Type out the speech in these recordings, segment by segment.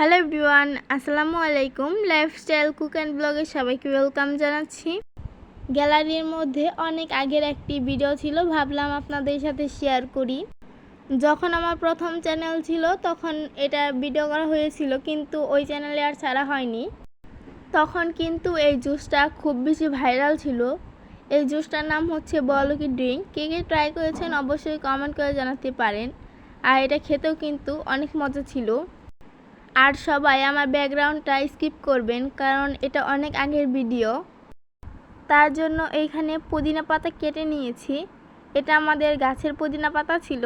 Hello everyone, আসসালামু আলাইকুম। Lifestyle cook and ব্লগে সবাইকে ওয়েলকাম জানাচ্ছি। গ্যালারির মধ্যে অনেক আগের একটি ভিডিও ছিল, ভাবলাম আপনাদের সাথে শেয়ার করি। যখন আমার প্রথম চ্যানেল ছিল তখন এটা ভিডিও করা হয়েছিল, কিন্তু ওই চ্যানেলে আর ছাড়া হয়নি। তখন কিন্তু এই জুসটা খুব বেশি ভাইরাল ছিল। এই জুসটার নাম হচ্ছে বলকি ড্রিঙ্ক। কে কে ট্রাই করেছেন অবশ্যই কমেন্ট করে জানাতে পারেন। আর এটা খেতেও কিন্তু অনেক মজা ছিল। আর সবাই আমার ব্যাকগ্রাউন্ডটা স্কিপ করবেন, কারণ এটা অনেক আগের ভিডিও। তার জন্য এইখানে পুদিনা পাতা কেটে নিয়েছি। এটা আমাদের গাছের পুদিনা পাতা ছিল।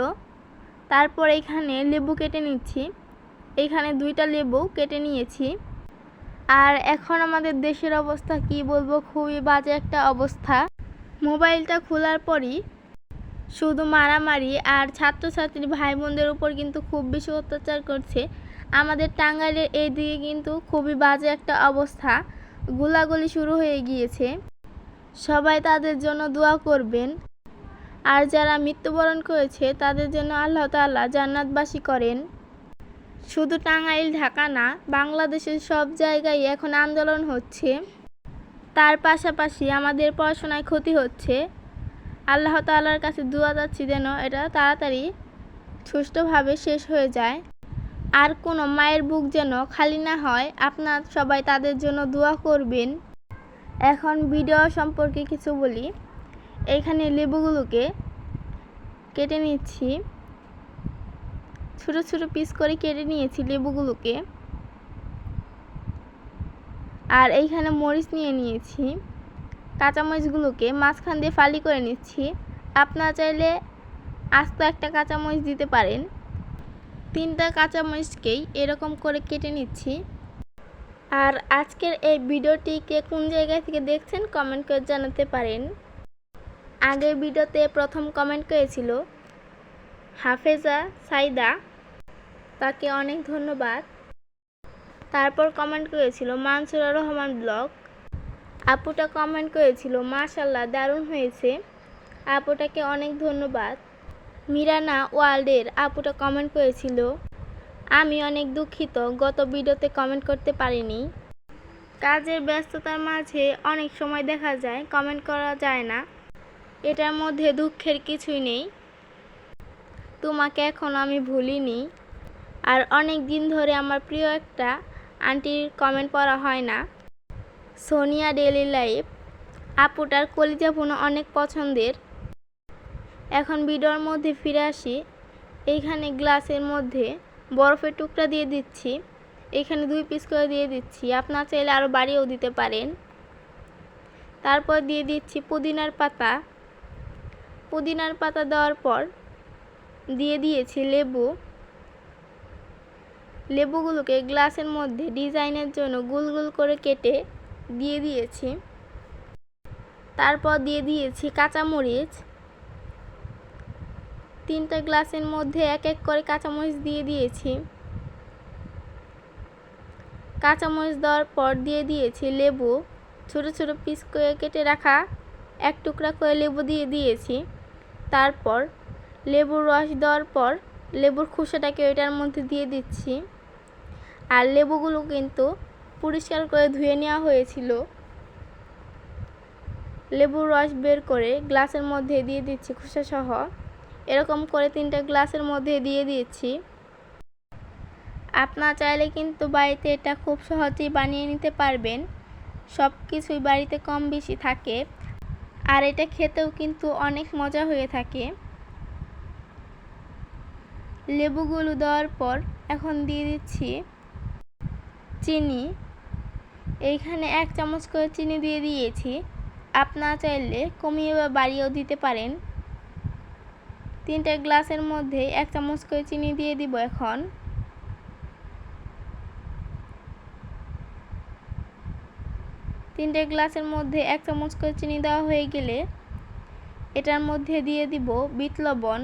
তারপর এইখানে লেবু কেটে নিচ্ছি। এইখানে 2টা লেবু কেটে নিয়েছি। আর এখন আমাদের দেশের অবস্থা কি বলবো, খুবই বাজে একটা অবস্থা। মোবাইলটা খোলার পরই শুধু মারামারি, আর ছাত্রছাত্রী ভাই বোনদের উপর কিন্তু খুব বেশি অত্যাচার করছে। আমাদের টাঙ্গাইলের এই দিকে কিন্তু খুবই বাজে একটা অবস্থা, গোলাগুলি শুরু হয়ে গিয়েছে। সবাই তাদের জন্য দোয়া করবেন। আর যারা মৃত্যুবরণ করেছে তাদের জন্য আল্লাহ তাআলা জান্নাতবাসী করেন। শুধু টাঙ্গাইল ঢাকা না, বাংলাদেশের সব জায়গায় এখন আন্দোলন হচ্ছে। তার পাশাপাশি আমাদের পড়াশোনায় ক্ষতি হচ্ছে। আল্লাহ তাআলার কাছে দোয়া চাচ্ছি যেন এটা তাড়াতাড়ি সুষ্ঠুভাবে শেষ হয়ে যায়, আর কোনো মায়ের বুক যেন খালি না হয়। আপনারা সবাই তাদের জন্য দোয়া করবেন। এখন ভিডিও সম্পর্কে কিছু বলি। এইখানে লেবুগুলোকে কেটে নিচ্ছি, ছোটো ছোটো পিস করে কেটে নিয়েছি লেবুগুলোকে। আর এইখানে মরিচ নিয়ে নিয়েছি। কাঁচামরিচগুলোকে মাঝখান দিয়ে ফালি করে নিচ্ছি। আপনারা চাইলে আস্ত একটা কাঁচামরিচ দিতে পারেন। 3টা কাঁচামরিচকেই এরকম করে কেটে নিচ্ছি। আর আজকের এই ভিডিওটি কে কোন জায়গা থেকে দেখছেন কমেন্ট করে জানাতে পারেন। আগের ভিডিওতে প্রথম কমেন্ট করেছিল হাফেজা সাইদা, তাকে অনেক ধন্যবাদ। তারপর কমেন্ট করেছিল মানসুরা রহমান ব্লগ, আপুটা কমেন্ট করেছিল মাশাআল্লাহ দারুণ হয়েছে, আপুটাকে অনেক ধন্যবাদ। মিরানা ওয়ার্ল্ডের আপুটা কমেন্ট করেছিল আমি অনেক দুঃখিত, গত ভিডিওতে কমেন্ট করতে পারিনি। কাজের ব্যস্ততার মাঝে অনেক সময় দেখা যায় কমেন্ট করা যায় না, এটার মধ্যে দুঃখের কিছুই নেই। তোমাকে এখনও আমি ভুলিনি। আর অনেক দিন ধরে আমার প্রিয় একটা আন্টির কমেন্ট পড়া হয় না, সোনিয়া ডেইলি লাইফ আপুটার কলিজা ভুনা অনেক পছন্দের। এখন ভিডিওর মধ্যে ফিরে আসি। এইখানে গ্লাসের মধ্যে বরফের টুকরা দিয়ে দিচ্ছি। এখানে 2 পিস করে দিয়ে দিচ্ছি, আপনারা চাইলে আরও বাড়িয়েও দিতে পারেন। তারপর দিয়ে দিচ্ছি পুদিনার পাতা। পুদিনার পাতা দেওয়ার পর দিয়ে দিয়েছি লেবু। লেবুগুলোকে গ্লাসের মধ্যে ডিজাইনের জন্য গোল গোল করে কেটে দিয়ে দিয়েছি। তারপর দিয়ে দিয়েছি কাঁচামরিচ। 3টা গ্লাসের মধ্যে এক এক করে কাঁচামরিচ দিয়ে দিয়েছি। কাঁচামরিচ দেওয়ার পর দিয়ে দিয়েছি লেবু, ছোটো ছোটো পিস করে কেটে রাখা 1 টুকরা করে লেবু দিয়ে দিয়েছি। তারপর লেবুর রস দেওয়ার পর লেবুর খোসাটাকে এটার মধ্যে দিয়ে দিচ্ছি। আর লেবুগুলো কিন্তু পরিষ্কার করে ধুয়ে নেওয়া হয়েছিল। লেবুর রস বের করে গ্লাসের মধ্যে দিয়ে দিচ্ছি খোসা সহ। এরকম করে 3টা গ্লাসের মধ্যে দিয়ে দিয়েছি। আপনারা চাইলে কিন্তু বাড়িতে এটা খুব সহজেই বানিয়ে নিতে পারবেন। সব কিছুই বাড়িতে কম বেশি থাকে, আর এটা খেতেও কিন্তু অনেক মজা হয়ে থাকে। লেবুগুলো দেওয়ার পর এখন দিয়ে দিচ্ছি চিনি। এইখানে 1 চামচ করে চিনি দিয়ে দিয়েছি, আপনারা চাইলে কমিয়ে বা বাড়িয়েও দিতে পারেন। 3টা গ্লাসের মধ্যে 1 চামচ করে চিনি দিয়ে দিব। এখন 3টে গ্লাসের মধ্যে 1 চামচ করে চিনি দেওয়া হয়ে গেলে এটার মধ্যে দিয়ে দিব বিট লবণ।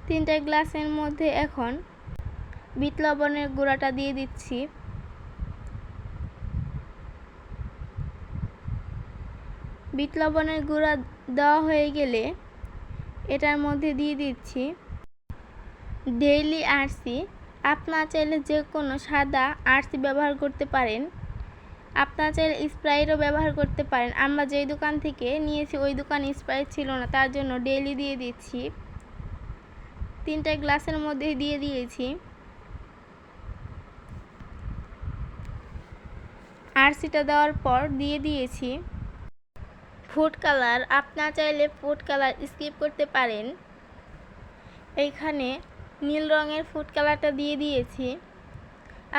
3টে গ্লাসের মধ্যে এখন বিট লবণের গুঁড়াটা দিয়ে দিচ্ছি। বিট লবণের গুঁড়া দেওয়া হয়ে গেলে এটার মধ্যে দিয়ে দিচ্ছি ডেইলি আরসি। আপনারা চাইলে যে কোনো সাদা আরসি ব্যবহার করতে পারেন, আপনারা চাইলে স্প্রাইটও ব্যবহার করতে পারেন। আমরা যেই দোকান থেকে নিয়েছি ওই দোকানে স্প্রাইট ছিল না, তার জন্য ডেইলি দিয়ে দিচ্ছি। 3টা গ্লাসের মধ্যে দিয়ে দিয়েছি। আরসিটা দেওয়ার পর দিয়ে দিয়েছি ফুড কালার। আপনারা চাইলে ফুড কালার স্কিপ করতে পারেন। এইখানে নীল রঙের ফুড কালারটা দিয়ে দিয়েছি।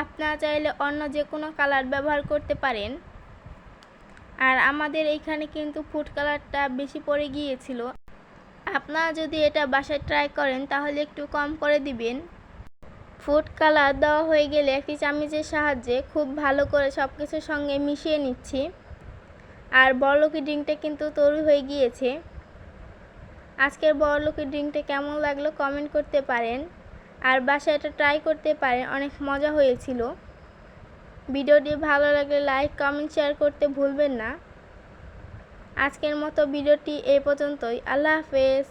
আপনারা চাইলে অন্য যে কোনো কালার ব্যবহার করতে পারেন। আর আমাদের এইখানে কিন্তু ফুড কালারটা বেশি পড়ে গিয়েছিল। আপনারা যদি এটা বাসায় ট্রাই করেন তাহলে একটু কম করে দিবেন। ফুড কালার দেওয়া হয়ে গেলে একটি চামচের সাহায্যে খুব ভালো করে সব কিছুর সঙ্গে মিশিয়ে নিচ্ছি। আর বড়লোকি ড্রিঙ্কটা কিন্তু তৈরি হয়ে গিয়েছে। আজকের বড়লোকি ড্রিঙ্কটা কেমন লাগলো কমেন্ট করতে পারেন। আর বাসায় এটা ট্রাই করতে পারেন, অনেক মজা হয়েছিল। ভিডিওটি ভালো লাগলে লাইক কমেন্ট শেয়ার করতে ভুলবেন না। আজকের মতো ভিডিওটি এই পর্যন্তই। আল্লাহ হাফেজ।